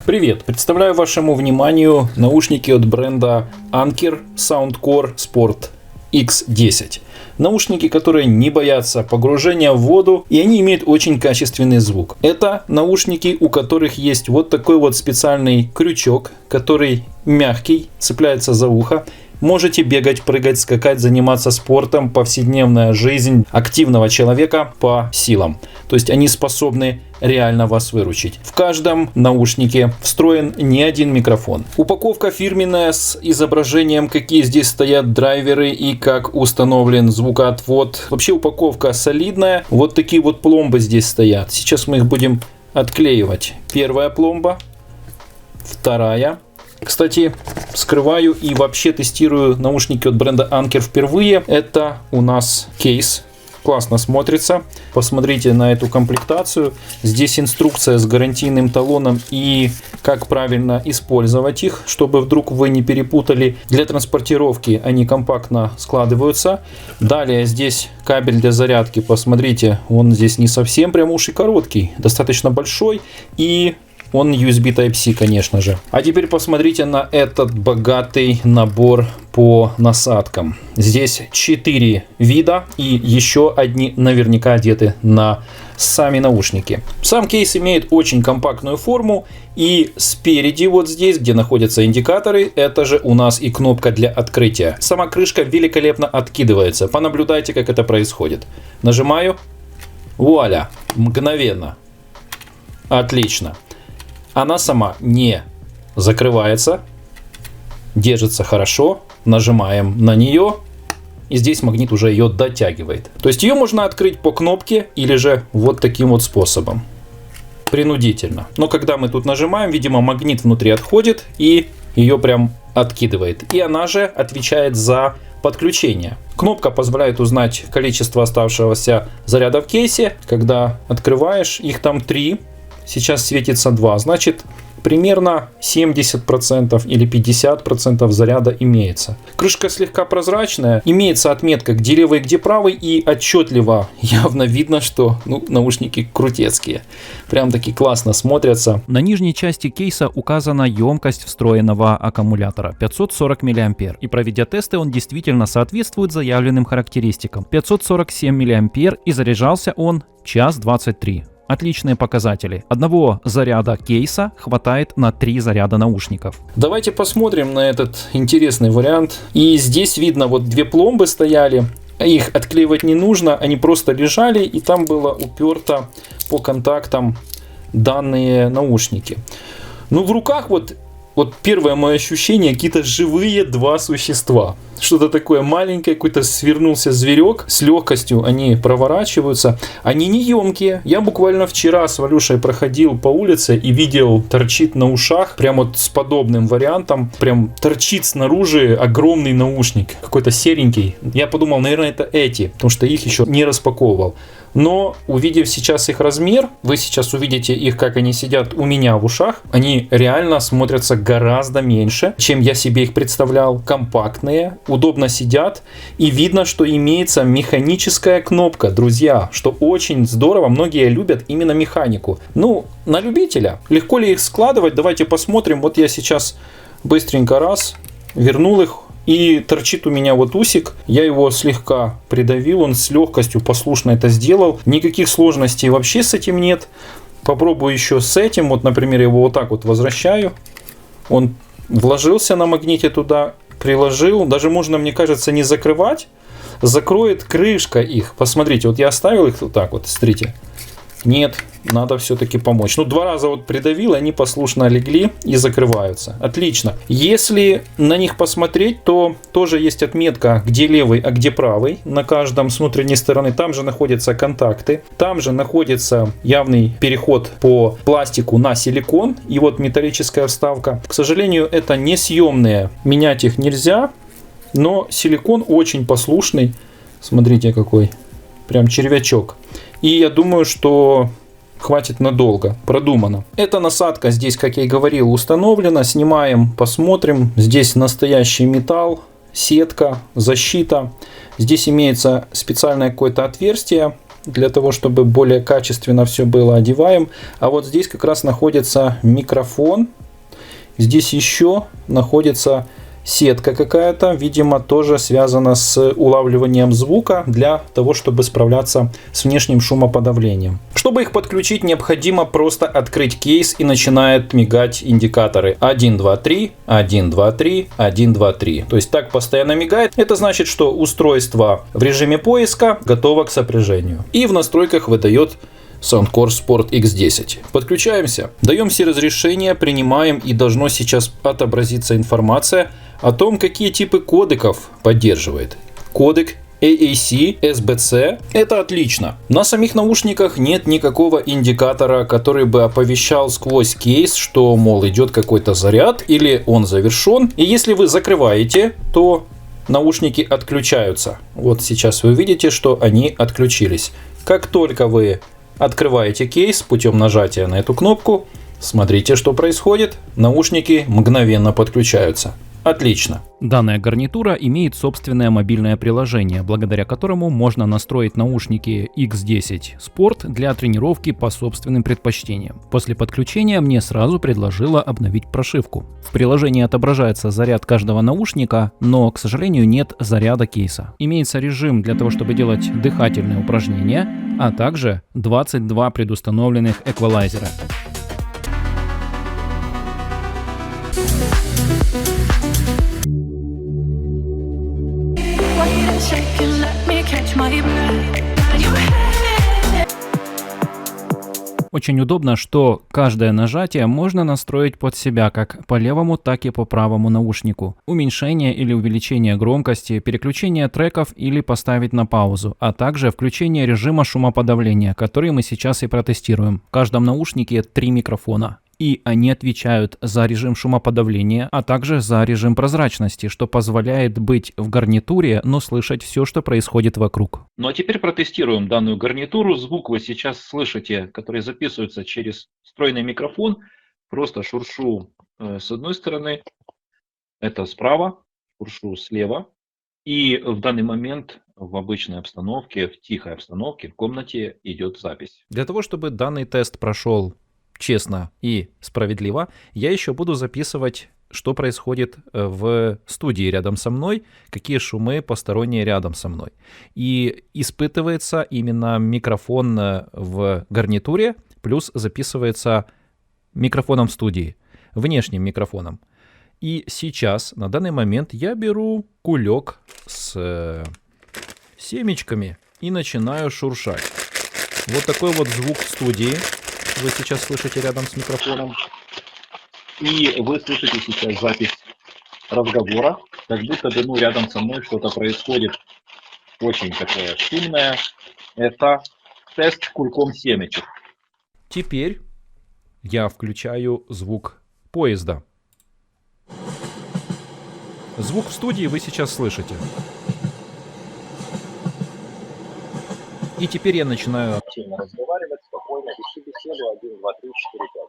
Привет! Представляю вашему вниманию наушники от бренда Anker Soundcore Sport X10. Наушники, которые не боятся погружения в воду, и они имеют очень качественный звук. Это наушники, у которых есть вот такой вот специальный крючок, который мягкий, цепляется за ухо. Можете бегать, прыгать, скакать, заниматься спортом, повседневная жизнь активного человека по силам. То есть они способны реально вас выручить. В каждом наушнике встроен не один микрофон. Упаковка фирменная с изображением, какие здесь стоят драйверы и как установлен звукоотвод. Вообще упаковка солидная. Вот такие вот пломбы здесь стоят. Сейчас мы их будем отклеивать. Первая пломба, вторая. Кстати, скрываю и вообще тестирую наушники от бренда Anker впервые. Это у нас кейс. Классно смотрится. Посмотрите на эту комплектацию. Здесь инструкция с гарантийным талоном и как правильно использовать их, чтобы вдруг вы не перепутали. Для транспортировки они компактно складываются. Далее здесь кабель для зарядки. Посмотрите, он здесь не совсем прям уж и короткий, достаточно большой, и он USB Type-C, конечно же. А теперь посмотрите на этот богатый набор по насадкам. Здесь 4 вида и еще одни наверняка одеты на сами наушники. Сам кейс имеет очень компактную форму, и спереди вот здесь, где находятся индикаторы, это же у нас и кнопка для открытия. Сама крышка великолепно откидывается. Понаблюдайте, как это происходит. Нажимаю. Вуаля! Мгновенно. Отлично. Она сама не закрывается, держится хорошо, нажимаем на нее, и здесь магнит уже ее дотягивает. То есть ее можно открыть по кнопке или же вот таким вот способом, принудительно. Но когда мы тут нажимаем, видимо, магнит внутри отходит и ее прям откидывает. И она же отвечает за подключение. Кнопка позволяет узнать количество оставшегося заряда в кейсе. Когда открываешь, их там 3. Сейчас светится 2, значит примерно 70% или 50% заряда имеется. Крышка слегка прозрачная, имеется отметка где левый, где правый, и отчетливо явно видно, что наушники крутецкие. Прям таки классно смотрятся. На нижней части кейса указана емкость встроенного аккумулятора 540 мА. И проведя тесты, он действительно соответствует заявленным характеристикам. 547 мА, и заряжался он 1:23. Отличные показатели. Одного заряда кейса хватает на 3 заряда наушников. Давайте посмотрим на этот интересный вариант. И здесь видно, вот 2 пломбы стояли. Их отклеивать не нужно, они просто лежали, и там было уперто по контактам данные наушники. Ну, в руках вот первое мое ощущение, какие-то живые 2 существа. Что-то такое маленькое, какой-то свернулся зверек. С легкостью они проворачиваются. Они не емкие. Я буквально вчера с Валюшей проходил по улице и видел, торчит на ушах. Прям вот с подобным вариантом. Прям торчит снаружи огромный наушник. Какой-то серенький. Я подумал, наверное, это эти. Потому что их еще не распаковывал. Но увидев сейчас их размер, вы сейчас увидите их, как они сидят у меня в ушах. Они реально смотрятся гораздо меньше, чем я себе их представлял. Компактные, удобно сидят, и видно, что имеется механическая кнопка, друзья, что очень здорово. Многие любят именно механику. Ну, на любителя. Легко ли их складывать? Давайте посмотрим. Вот я сейчас быстренько вернул их. И торчит у меня вот усик. Я его слегка придавил. Он с легкостью послушно это сделал. Никаких сложностей вообще с этим нет. Попробую еще с этим. Вот, например, его вот так вот возвращаю. Он вложился на магните туда. Приложил. Даже можно, мне кажется, не закрывать. Закроет крышка их. Посмотрите, вот я оставил их вот так вот. Смотрите. Нет, надо все-таки помочь. 2 раза вот придавил, они послушно легли и закрываются. Отлично. Если на них посмотреть, то тоже есть отметка, где левый, а где правый. На каждом с внутренней стороны. Там же находятся контакты. Там же находится явный переход по пластику на силикон. И вот металлическая вставка. К сожалению, это несъемные. Менять их нельзя. Но силикон очень послушный. Смотрите какой. Прям червячок. И я думаю, что хватит надолго. Продумано. Эта насадка здесь, как я и говорил, установлена. Снимаем, посмотрим. Здесь настоящий металл, сетка, защита. Здесь имеется специальное какое-то отверстие. для того, чтобы более качественно все было, одеваем. А вот здесь как раз находится микрофон. Здесь еще находится сетка какая-то, видимо, тоже связана с улавливанием звука для того, чтобы справляться с внешним шумоподавлением. Чтобы их подключить, необходимо просто открыть кейс, и начинают мигать индикаторы 1, 2, 3, 1, 2, 3, 1, 2, 3. То есть так постоянно мигает. Это значит, что устройство в режиме поиска готово к сопряжению. И в настройках выдает Soundcore Sport X10. Подключаемся, даем все разрешения, принимаем, и должно сейчас отобразиться информация о том, какие типы кодеков поддерживает. Кодек AAC, SBC – это отлично. На самих наушниках нет никакого индикатора, который бы оповещал сквозь кейс, что, мол, идет какой-то заряд или он завершен. И если вы закрываете, то наушники отключаются. Вот сейчас вы видите, что они отключились. Как только вы открываете кейс путем нажатия на эту кнопку, смотрите, что происходит. Наушники мгновенно подключаются. Отлично. Данная гарнитура имеет собственное мобильное приложение, благодаря которому можно настроить наушники X10 Sport для тренировки по собственным предпочтениям. После подключения мне сразу предложила обновить прошивку. В приложении отображается заряд каждого наушника, но, к сожалению, нет заряда кейса. Имеется режим для того, чтобы делать дыхательные упражнения, а также 22 предустановленных эквалайзера. Очень удобно, что каждое нажатие можно настроить под себя, как по левому, так и по правому наушнику. Уменьшение или увеличение громкости, переключение треков или поставить на паузу, а также включение режима шумоподавления, который мы сейчас и протестируем. В каждом наушнике 3 микрофона. И они отвечают за режим шумоподавления, а также за режим прозрачности, что позволяет быть в гарнитуре, но слышать все, что происходит вокруг. Ну а теперь протестируем данную гарнитуру. Звук вы сейчас слышите, который записывается через встроенный микрофон. Просто шуршу с одной стороны, это справа, шуршу слева. И в данный момент в обычной обстановке, в тихой обстановке, в комнате идет запись. Для того, чтобы данный тест прошел честно и справедливо, я еще буду записывать, что происходит в студии рядом со мной, какие шумы посторонние рядом со мной. И испытывается именно микрофон в гарнитуре, плюс записывается микрофоном в студии, внешним микрофоном. И сейчас, на данный момент, я беру кулек с семечками и начинаю шуршать. Вот такой вот звук в студии вы сейчас слышите рядом с микрофоном. И вы слышите сейчас запись разговора, как будто бы рядом со мной что-то происходит очень такое шумное. Это тест кульком семечек. Теперь я включаю звук поезда. Звук в студии вы сейчас слышите. И теперь я начинаю разговаривать спокойно, вести беседу 1, 2, 3, 4, 5.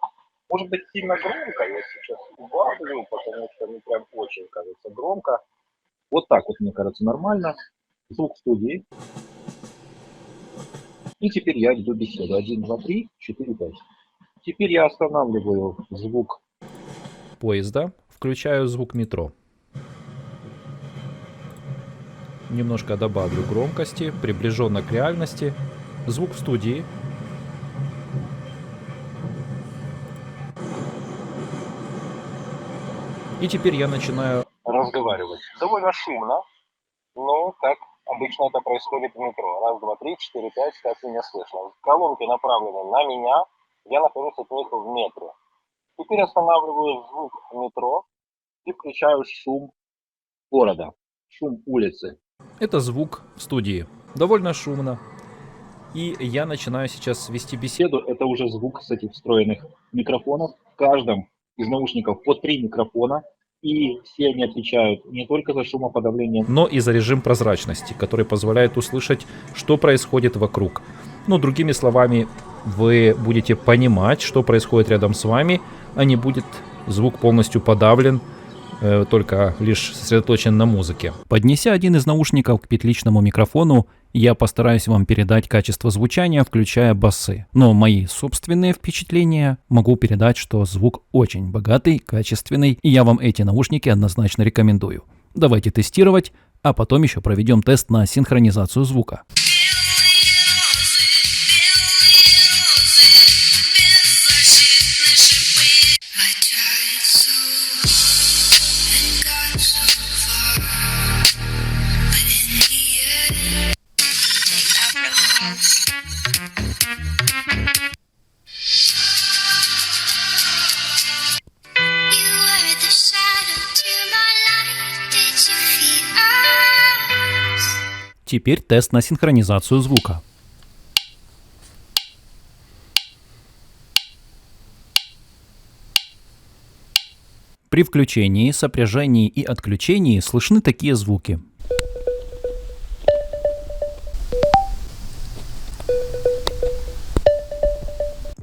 Может быть сильно громко, я сейчас убавлю, потому что прям очень кажется громко. Вот так вот, мне кажется, нормально. Звук в студии. И теперь я веду беседу 1, 2, 3, 4, 5. Теперь я останавливаю звук поезда, включаю звук метро. Немножко добавлю громкости, приближенно к реальности. Звук в студии. И теперь я начинаю разговаривать. Довольно шумно, но как обычно это происходит в метро. 1, 2, 3, 4, 5, как меня слышно. Колонки направлены на меня, я нахожусь от них в метре. Теперь останавливаю звук метро и включаю шум города, шум улицы. Это звук в студии. Довольно шумно. И я начинаю сейчас вести беседу. Это уже звук с этих встроенных микрофонов. В каждом из наушников по 3 микрофона. И все они отвечают не только за шумоподавление, но и за режим прозрачности, который позволяет услышать, что происходит вокруг. Ну, другими словами, вы будете понимать, что происходит рядом с вами, а не будет звук полностью подавлен, только лишь сосредоточен на музыке. Поднеся один из наушников к петличному микрофону, я постараюсь вам передать качество звучания, включая басы. Но мои собственные впечатления могу передать, что звук очень богатый, качественный, и я вам эти наушники однозначно рекомендую. Давайте тестировать, а потом еще проведем тест на синхронизацию звука. Теперь тест на синхронизацию звука. При включении, сопряжении и отключении слышны такие звуки.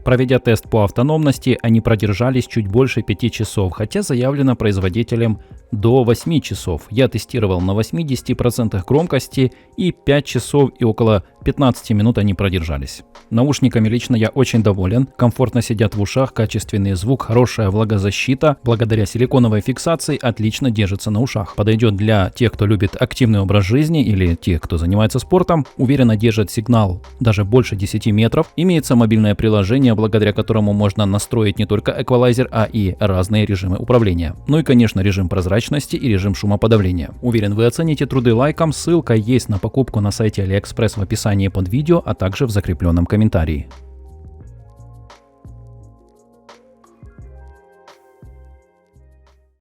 Проведя тест по автономности, они продержались чуть больше 5 часов, хотя заявлено производителем до 8 часов. Я тестировал на 80% громкости, и 5 часов и около 15 минут они продержались. Наушниками лично я очень доволен, комфортно сидят в ушах, качественный звук, хорошая влагозащита, благодаря силиконовой фиксации отлично держится на ушах. Подойдет для тех, кто любит активный образ жизни или тех, кто занимается спортом, уверенно держит сигнал даже больше 10 метров. Имеется мобильное приложение, благодаря которому можно настроить не только эквалайзер, а и разные режимы управления. Ну и, конечно, режим прозрачности и режим шумоподавления. Уверен, вы оцените труды лайком, ссылка есть на покупку на сайте AliExpress в описании под видео, а также в закрепленном комментарии.